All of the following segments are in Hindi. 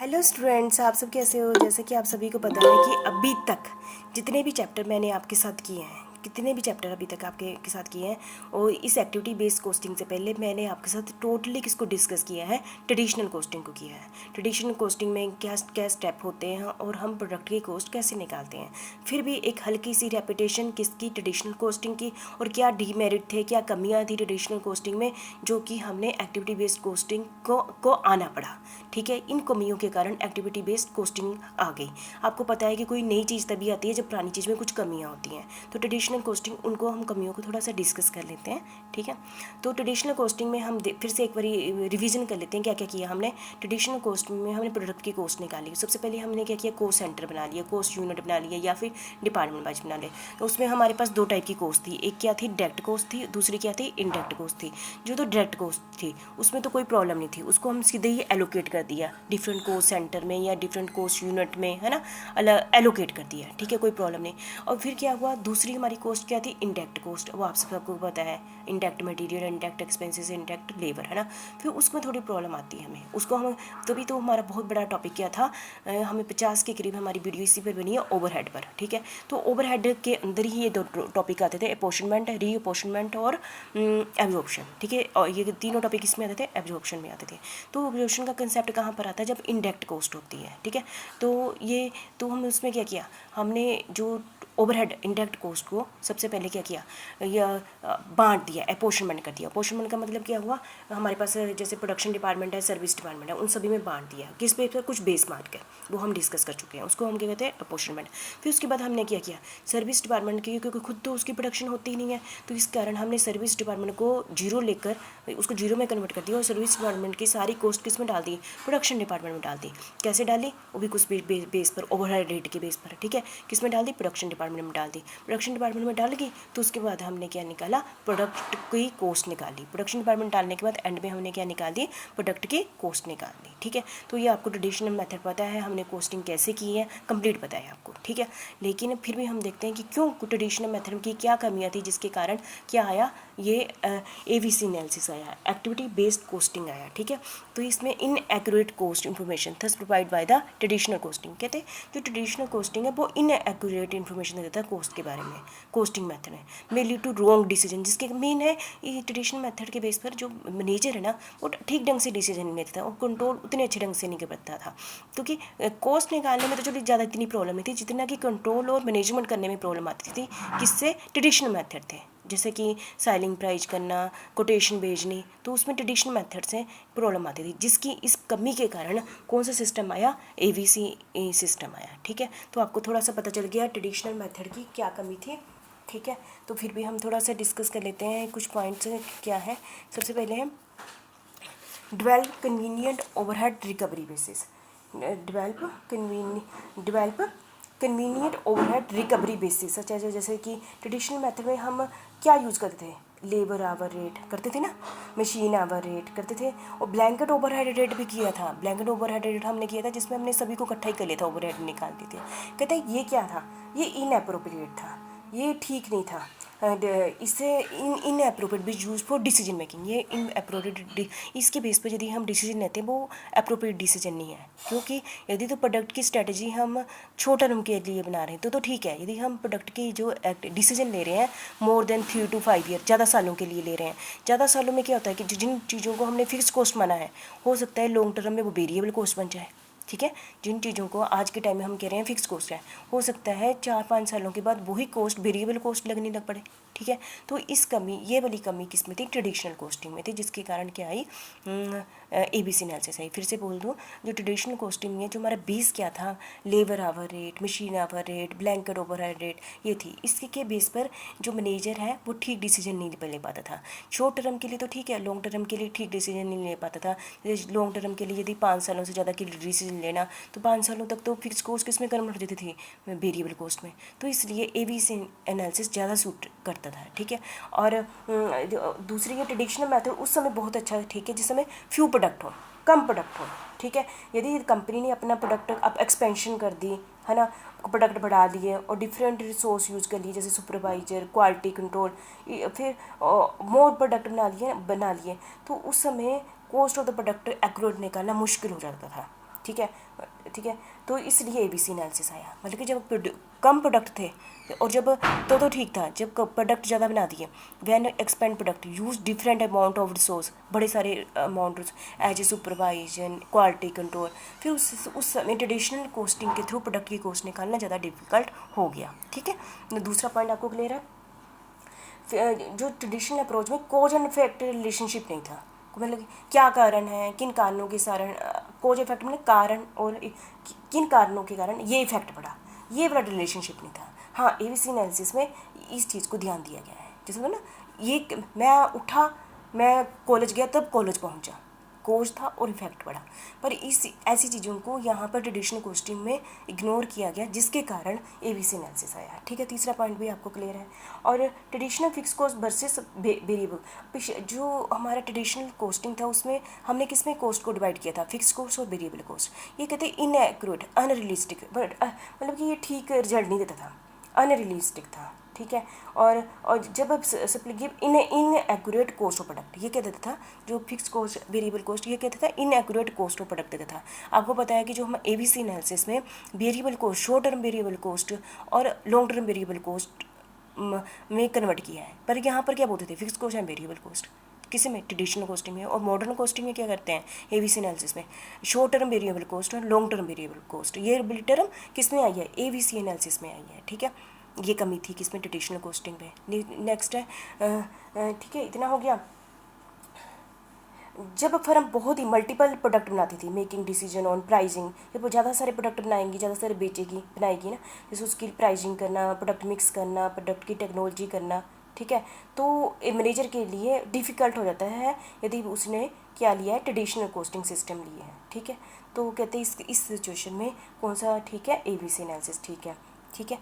हेलो स्टूडेंट्स, आप सब कैसे हो। जैसे कि आप सभी को पता है कि अभी तक जितने भी चैप्टर मैंने आपके साथ किए हैं, कितने भी चैप्टर अभी तक आपके साथ किए हैं, और इस एक्टिविटी बेस्ड कोस्टिंग से पहले मैंने आपके साथ टोटली किसको डिस्कस किया है, ट्रेडिशनल कोस्टिंग को किया है। ट्रेडिशनल कोस्टिंग में क्या क्या स्टेप होते हैं और हम प्रोडक्ट की कोस्ट कैसे निकालते हैं। फिर भी एक हल्की सी रेपिटेशन किसकी, ट्रेडिशनल कोस्टिंग की, और क्या डीमेरिट थे, क्या कमियाँ थी ट्रेडिशनल कोस्टिंग में जो कि हमने एक्टिविटी बेस्ड कोस्टिंग को आना पड़ा। ठीक है, इन कमियों के कारण एक्टिविटी बेस्ड कोस्टिंग आ गई। आपको पता है कि कोई नई चीज़ तभी आती है जब पुरानी चीज़ में कुछ कमियां होती हैं। तो ट्रेडिशनल कोस्टिंग उनको हम कमियों को थोड़ा सा डिस्कस कर लेते हैं। ठीक है, तो ट्रेडिशनल कोस्टिंग में हम फिर से एक बार रिवीजन कर लेते हैं क्या क्या किया हमने। ट्रेडिशनल कोस्टिंग में हमने प्रोडक्ट की कोस्ट निकाली। सबसे पहले हमने क्या किया, कोस्ट सेंटर बना लिया, कोस्ट यूनिट बना लिया या फिर डिपार्टमेंट वाइज बना लिया। तो उसमें हमारे पास दो टाइप की कोस्ट थी, एक क्या थी डायरेक्ट कोस्ट थी, दूसरी क्या थी इनडायरेक्ट कोस्ट थी। जो तो डायरेक्ट कोस्ट थी उसमें तो कोई प्रॉब्लम नहीं थी, उसको हम सीधे ही एलोकेट कर दिया डिफरेंट कोस्ट सेंटर में या डिफरेंट कोस्ट यूनिट में, है ना, अलग एलोकेट कर दिया। ठीक है, कोई प्रॉब्लम नहीं। और फिर क्या हुआ, दूसरी हमारी कोस्ट क्या थी, इनडायरेक्ट कोस्ट। वो आप सबको पता है, indirect material, indirect expenses, indirect labour, है ना। फिर उसमें थोड़ी प्रॉब्लम आती है हमें, उसको हम तभी तो हमारा बहुत बड़ा टॉपिक क्या था, हमें 50 के करीब हमारी वीडियो इसी पर बनी है ओवरहेड पर। ठीक है, तो ओवरहेड के अंदर ही ये दो टॉपिक आते थे, अपोर्शनमेंट, रीअपोर्शनमेंट और एब्जॉर्प्शन। ठीक है, और ये तीनों टॉपिक इसमें आते थे, एब्जॉर्प्शन में आते थे। तो एब्जॉर्प्शन का कंसेप्ट कहाँ पर आता है, जब इनडायरेक्ट कोस्ट होती है। ठीक है, तो हम उसमें क्या किया, हमने जो ओवरहेड इनडायरेक्ट कोस्ट को सबसे पहले क्या किया, या बांट दिया, अपोर्शनमेंट कर दिया। अपोर्शनमेंट का मतलब क्या हुआ, हमारे पास जैसे प्रोडक्शन डिपार्टमेंट है, सर्विस डिपार्टमेंट है, उन सभी में बांट दिया। किस बेस पर, कुछ बेस मार्क कर, वो हम डिस्कस कर चुके हैं, उसको हम क्या कहते हैं, अपोर्शनमेंट। फिर उसके बाद हमने क्या किया, सर्विस डिपार्टमेंट की, क्योंकि खुद तो उसकी प्रोडक्शन होती ही नहीं है, तो इस कारण हमने सर्विस डिपार्टमेंट को जीरो लेकर उसको जीरो में कन्वर्ट कर दिया, और सर्विस डिपार्टमेंट की सारी कॉस्ट किस में डाल दी, प्रोडक्शन डिपार्टमेंट में डाल दी। कैसे डाली, वो भी कुछ बेस पर, ओवरहेड रेट के बेस पर। ठीक है, किस में डाल दी, प्रोडक्शन डिपार्टमेंट में डाल दी। प्रोडक्शन डिपार्टमेंट में डाल गई तो उसके बाद हमने क्या निकाला, प्रोडक्ट की कॉस्ट निकाली। प्रोडक्शन डिपार्टमेंट डालने के बाद एंड में हमने क्या निकाल दी, प्रोडक्ट की कॉस्ट निकाल दी। ठीक है, तो ये आपको ट्रेडिशनल मेथड पता है, हमने कॉस्टिंग कैसे की है कंप्लीट पता है आपको। ठीक है, लेकिन फिर भी हम देखते हैं कि क्यों ट्रेडिशनल मेथड की क्या कमियाँ थी जिसके कारण क्या आया, ये एबीसी एनालिसिस आया, एक्टिविटी बेस्ड कोस्टिंग आया। ठीक है, तो इसमें inaccurate cost information thus provide by the traditional costing. कहते हैं जो ट्रेडिशनल कोस्टिंग है वो इन एक्यूरेट इन्फॉर्मेशन देता है कोस्ट के बारे में, कोस्टिंग मेथड है, may lead to wrong decision. जिसके मेन है ये ट्रेडिशनल मेथड के बेस पर जो मैनेजर है ना, वो ठीक ढंग से डिसीजन नहीं लेता था और कंट्रोल उतने अच्छे ढंग से नहीं करता था, क्योंकि कोस्ट निकालने में तो चलो ज़्यादा इतनी प्रॉब्लम नहीं थी जितना कि कंट्रोल और मैनेजमेंट करने में प्रॉब्लम आती थी। किससे, ट्रेडिशनल मेथड थे, जैसे कि साइलिंग प्राइस करना, कोटेशन भेजनी, तो उसमें ट्रेडिशनल मेथड से प्रॉब्लम आती थी, जिसकी इस कमी के कारण कौन सा सिस्टम आया, एबीसी सिस्टम आया। ठीक है, तो आपको थोड़ा सा पता चल गया ट्रेडिशनल मेथड की क्या कमी थी। ठीक है, तो फिर भी हम थोड़ा सा डिस्कस कर लेते हैं कुछ पॉइंट्स क्या है। सबसे पहले है develop convenient overhead recovery basis, develop convenient overhead recovery basis. अच्छा, जैसे कि ट्रेडिशनल मेथड में हम क्या यूज़ करते थे, लेबर आवर रेट करते थे ना, मशीन आवर रेट करते थे, और ब्लैंकेट ओवरहेड रेट भी किया था। ब्लैंकेट ओवरहेड रेट हमने किया था जिसमें हमने सभी को इकट्ठा ही कर लिया था, ओवरहेड निकालते थे। कहते हैं ये क्या था, ये इनएप्रोप्रिएट था, ये ठीक नहीं था, इससे इन अप्रोप्रिएट भी यूज फॉर डिसीजन मेकिंग। ये इन अप्रोप्रिएट, इसके बेस पर यदि हम डिसीजन लेते हैं वो अप्रोप्रिएट डिसीजन नहीं है, क्योंकि यदि तो प्रोडक्ट की स्ट्रेटजी हम छोटा टर्म के लिए बना रहे हैं तो ठीक है। यदि हम प्रोडक्ट की जो डिसीजन ले रहे हैं मोर देन 3 to 5 ईयर, ज़्यादा सालों के लिए ले रहे हैं, ज़्यादा सालों में क्या होता है कि जिन चीज़ों को हमने फिक्स कॉस्ट माना है, हो सकता है लॉन्ग टर्म में वो वेरिएबल कॉस्ट बन जाए। ठीक है, जिन चीज़ों को आज के टाइम में हम कह रहे हैं फिक्स कॉस्ट है, हो सकता है 4-5 सालों के बाद वही कॉस्ट वेरिएबल कॉस्ट लगने लग पड़े। ठीक है, तो इस कमी, ये वाली कमी किस में थी, ट्रेडिशनल कॉस्टिंग में थी, जिसके कारण क्या आई, एबीसी एनालिसिस आई। फिर से बोल दूँ, जो ट्रेडिशनल कॉस्टिंग में जो हमारा बेस क्या था, labour hour rate, machine hour rate, blanket overhead rate, ये थी। इसके बेस पर जो मैनेजर है वो ठीक डिसीजन नहीं ले पाता था। शॉर्ट टर्म के लिए तो ठीक है, लॉन्ग टर्म के लिए ठीक डिसीजन नहीं ले पाता था। जैसे लॉन्ग टर्म के लिए यदि 5 सालों से ज़्यादा की डिसीजन लेना, तो 5 सालों तक तो फिक्स कॉस्ट किस में कन्वर्ट हो जाती थी, वेरिएबल कॉस्ट में। तो इसलिए एबीसी एनालिसिस ज़्यादा सूट करता था। ठीक है, और दूसरी ये ट्रेडिशनल मेथड उस समय बहुत अच्छा है। ठीक है, जिस समय फ्यू प्रोडक्ट हो, कम प्रोडक्ट हो। ठीक है, यदि कंपनी ने अपना प्रोडक्ट अब एक्सपेंशन कर दी, है ना, प्रोडक्ट बढ़ा लिए और डिफरेंट रिसोर्स यूज़ कर लिए, जैसे सुपरवाइजर, क्वालिटी कंट्रोल, फिर मोर प्रोडक्ट बना लिए, तो उस समय cost of the product accurate निकालना मुश्किल हो जाता था। ठीक है, ठीक है। तो इसलिए ABC एनालिसिस आया, मतलब कि जब कम प्रोडक्ट थे और जब तो ठीक था, जब प्रोडक्ट ज़्यादा बना दिए, when expand product use different amount of resource, बड़े सारे amount as a supervision quality control, फिर उस समय ट्रेडिशनल कोस्टिंग के थ्रू प्रोडक्ट की कॉस्ट निकालना ज़्यादा डिफिकल्ट हो गया, ठीक है। दूसरा पॉइंट आपको क्लियर है, जो ट्रेडिशनल अप्रोच में कोज एंड इफेक्ट रिलेशनशिप नहीं था, मतलब क्या कारण है, किन कारणों के कारण, कोज इफेक्ट मतलब कारण, और किन कारणों के कारण ये इफेक्ट पड़ा, ये बड़ा रिलेशनशिप नहीं था। हाँ, ABC एनालिसिस में इस चीज़ को ध्यान दिया गया है, जैसे ना ये मैं उठा, मैं कॉलेज गया तब कॉलेज पहुंचा, कोज था और इफेक्ट पड़ा, पर इस ऐसी चीज़ों को यहाँ पर ट्रेडिशनल कोस्टिंग में इग्नोर किया गया, जिसके कारण ABC एनालिसिस आया, ठीक है। तीसरा पॉइंट भी आपको क्लियर है। और traditional fix cost versus variable, जो हमारा ट्रेडिशनल कोस्टिंग था उसमें हमने किस में कॉस्ट को डिवाइड किया था, फिक्स कॉस्ट और वेरिएबल कॉस्ट। ये कहते हैं इनएक्यूरेट, अनरियलिस्टिक, बट मतलब कि ये ठीक रिजल्ट नहीं देता था, अनरियलिस्टिक था, ठीक है। और जब अब give in accurate cost of product, ये क्या देता था, जो फिक्स कॉस्ट वेरिएबल कॉस्ट, ये कहता था इन एक्यूरेट कॉस्ट ऑफ प्रोडक्ट देता था। आपको पता है कि जो हम ABC एनालिसिस में variable cost, short term variable cost और लॉन्ग टर्म वेरिएबल कॉस्ट में कन्वर्ट किया है, पर यहाँ पर क्या बोलते थे, fix cost and variable cost, किसी में ट्रेडिशनल कोस्टिंग में। और मॉडर्न कोस्टिंग में क्या करते हैं, ABC एनालिसिस में शॉर्ट टर्म वेरिएबल कॉस्ट और लॉन्ग टर्म वेरिएबल कॉस्ट, ये टर्म किस में आई है, ABC एनालिसिस में आई है, ठीक है। ये कमी थी किसमें, ट्रेडिशनल कोस्टिंग में। नेक्स्ट है, ठीक है, इतना हो गया। जब फर्म बहुत ही मल्टीपल प्रोडक्ट बनाती थी, मेकिंग डिसीजन ऑन प्राइसिंग, जब वो ज़्यादा सारे प्रोडक्ट बनाएंगी, ज़्यादा सारे बनाएगी ना, जैसे उसकी प्राइसिंग करना, प्रोडक्ट मिक्स करना, प्रोडक्ट की टेक्नोलॉजी करना, ठीक है, तो मैनेजर के लिए डिफ़िकल्ट हो जाता है यदि उसने क्या लिया है, ट्रेडिशनल कोस्टिंग सिस्टम लिया है, ठीक है। तो कहते हैं इस सिचुएशन में कौन सा ठीक है, ABC एनालिसिस ठीक है, ठीक है,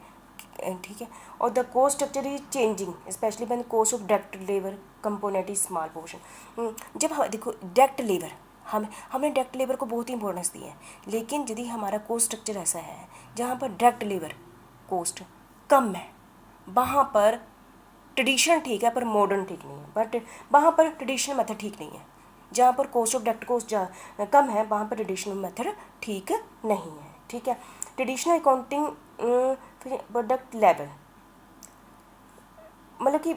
ठीक है। और the cost structure is changing specially when cost of direct labour component is small portion. जब देखो डायरेक्ट लेबर, हमने डायरेक्ट लेबर को बहुत ही इंपॉर्टेंस दी है, लेकिन यदि हमारा कोस्ट स्ट्रक्चर ऐसा है जहाँ पर डायरेक्ट लेबर कॉस्ट कम है, वहाँ पर ट्रेडिशनल ठीक है पर मॉडर्न ठीक नहीं है, बट वहाँ पर ट्रेडिशनल मेथड ठीक नहीं है। जहाँ पर कॉस्ट ऑफ डायरेक्ट कॉस्ट कम है, वहाँ पर ट्रेडिशनल मेथड ठीक नहीं है, ठीक है। ट्रेडिशनल अकाउंटिंग प्रोडक्ट लेवल, मतलब कि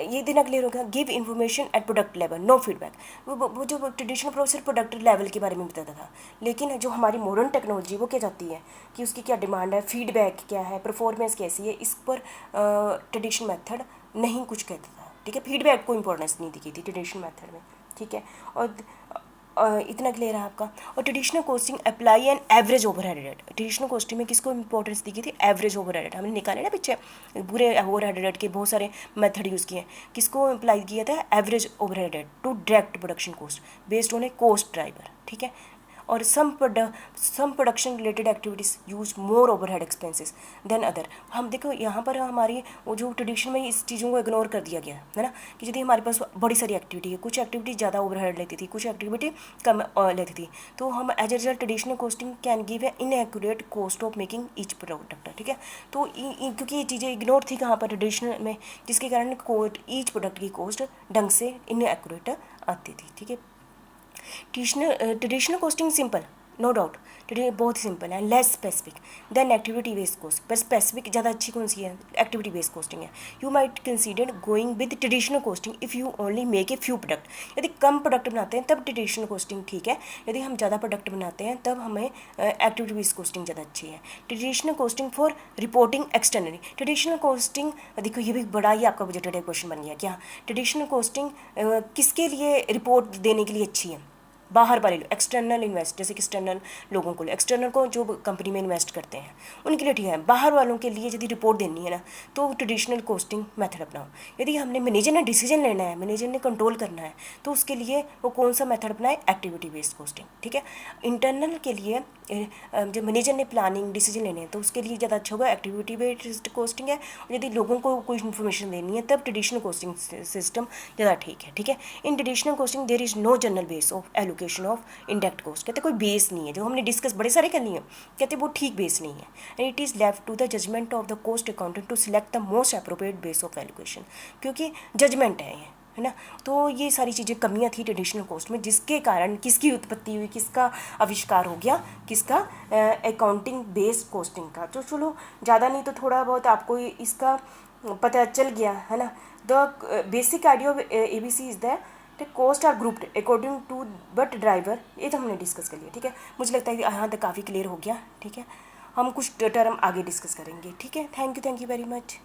ये देना क्लियर होगा, give information at product level, no feedback. वो जो ट्रेडिशनल प्रोसेस प्रोडक्ट लेवल के बारे में बताता था, लेकिन जो हमारी मॉडर्न टेक्नोलॉजी वो क्या चाहती है कि उसकी क्या डिमांड है, फीडबैक क्या है, परफॉर्मेंस कैसी है, इस पर ट्रेडिशनल मेथड नहीं कुछ कहता था, ठीक है। फीडबैक को इंपॉर्टेंस नहीं दी गई थी ट्रेडिशनल मेथड में, ठीक है। और इतना क्लियर है आपका। और traditional costing apply an average overhead rate, traditional costing में किसको इंपॉर्टेंस दी गई थी, एवरेज ओवरहेड रेट। हमने निकाले ना पीछे पूरे ओवरहेड रेट के बहुत सारे मेथड यूज़ किए, किसको अप्लाई किया था, average overhead rate to direct production cost based on a cost driver, ठीक है। और some production related activities use more overhead expenses than other. हम देखो यहाँ पर हमारी वो जो ट्रेडिशन में इस चीज़ों को इग्नोर कर दिया गया है ना, कि यदि हमारे पास बड़ी सारी एक्टिविटी है, कुछ एक्टिविटी ज़्यादा ओवरहेड लेती थी, कुछ एक्टिविटी कम लेती थी, तो हम as a result traditional costing can give a inaccurate cost of making each product, ठीक है। तो क्योंकि ये चीज़ें इग्नोर थी कहाँ पर, ट्रेडिशनल में, जिसके कारण ईच प्रोडक्ट की कॉस्ट ढंग से इनएक्यूरेट आती थी, ठीक है। Traditional costing simple, no doubt, बहुत ही सिंपल है, less specific than activity based cost, पर स्पेसिफिक ज़्यादा अच्छी कौन सी है, एक्टिविटी बेस्ड कोस्टिंग है। You might consider going with traditional costing if you only make a few product. यदि कम प्रोडक्ट बनाते हैं तब ट्रेडिशनल कोस्टिंग ठीक है, यदि हम ज़्यादा प्रोडक्ट बनाते हैं तब हमें एक्टिविटी बेस्ड कोस्टिंग ज़्यादा अच्छी है। Traditional costing for reporting externally, traditional costing देखो ये भी बड़ा ही आपका बजटेड क्वेश्चन बन गया क्या, ट्रेडिशनल कोस्टिंग किसके लिए रिपोर्ट देने के लिए अच्छी है, बाहर वाले लोग, एक्सटर्नल इन्वेस्ट, जैसे कि एक्सटर्नल लोगों को, एक्सटर्नल को जो कंपनी में इन्वेस्ट करते हैं उनके लिए ठीक है। बाहर वालों के लिए यदि रिपोर्ट देनी है ना, तो ट्रेडिशनल कोस्टिंग मेथड अपनाओ। यदि हमने मैनेजर ने डिसीजन लेना है, मैनेजर ने कंट्रोल करना है, तो उसके लिए वो कौन सा मेथड अपनाए, एक्टिविटी बेस्ड कोस्टिंग, ठीक है। इंटरनल के लिए जब मैनेजर ने प्लानिंग डिसीजन लेने हैं तो उसके लिए ज़्यादा अच्छा होगा एक्टिविटी बेस्ड कोस्टिंग है। और यदि लोगों को कोई इन्फॉर्मेशन देनी है तब ट्रेडिशनल कोस्टिंग सिस्टम ज़्यादा ठीक है, ठीक है। In traditional costing there is no general base of allocation of indirect cost, कहते कोई बेस नहीं है, जो हमने डिस्कस बड़े सारे कर लिए कहते वो ठीक बेस नहीं है। And it is left to the judgement of the cost accountant to select the most appropriate base of allocation, क्योंकि जजमेंट है ये, है ना। तो ये सारी चीज़ें कमियां थी ट्रेडिशनल कॉस्ट में, जिसके कारण किसकी उत्पत्ति हुई, किसका आविष्कार हो गया, किसका, अकाउंटिंग बेस्ड कॉस्टिंग का। तो चलो ज़्यादा नहीं तो थोड़ा बहुत आपको इसका पता चल गया, है ना। The basic idea of ABC is that cost are grouped according to but driver, ये तो हमने डिस्कस कर लिया, ठीक है। मुझे लगता है कि यहाँ तक काफ़ी क्लियर हो गया, ठीक है। हम कुछ टर्म आगे डिस्कस करेंगे, ठीक है। Thank you very much.